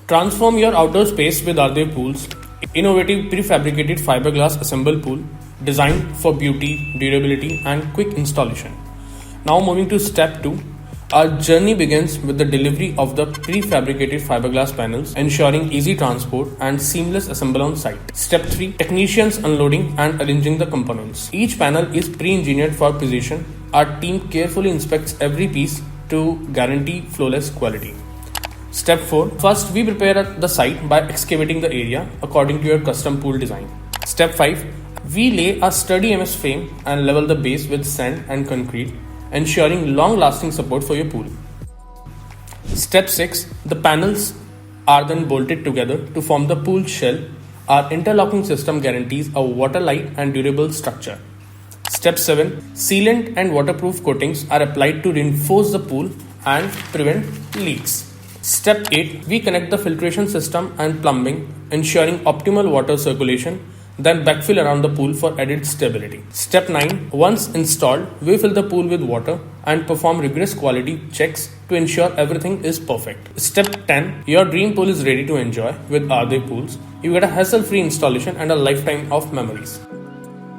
Transform your outdoor space with Arrdevpools, innovative prefabricated fiberglass assembled pool designed for beauty, durability, and quick installation. Now moving to step 2. Our journey begins with the delivery of the prefabricated fiberglass panels, ensuring easy transport and seamless assembly on site. Step 3. Technicians unloading and arranging the components. Each panel is pre-engineered for precision. Our team carefully inspects every piece to guarantee flawless quality. Step 4. First, we prepare the site by excavating the area according to your custom pool design. Step 5. We lay a sturdy MS frame and level the base with sand and concrete, ensuring long-lasting support for your pool. Step 6. The panels are then bolted together to form the pool shell. Our interlocking system guarantees a water-light and durable structure. Step 7. Sealant and waterproof coatings are applied to reinforce the pool and prevent leaks. Step 8. We connect the filtration system and plumbing, ensuring optimal water circulation, then backfill around the pool for added stability. Step 9. Once installed, we fill the pool with water and perform rigorous quality checks to ensure everything is perfect. Step 10. Your dream pool is ready to enjoy with Arrdevpools. You get a hassle-free installation and a lifetime of memories.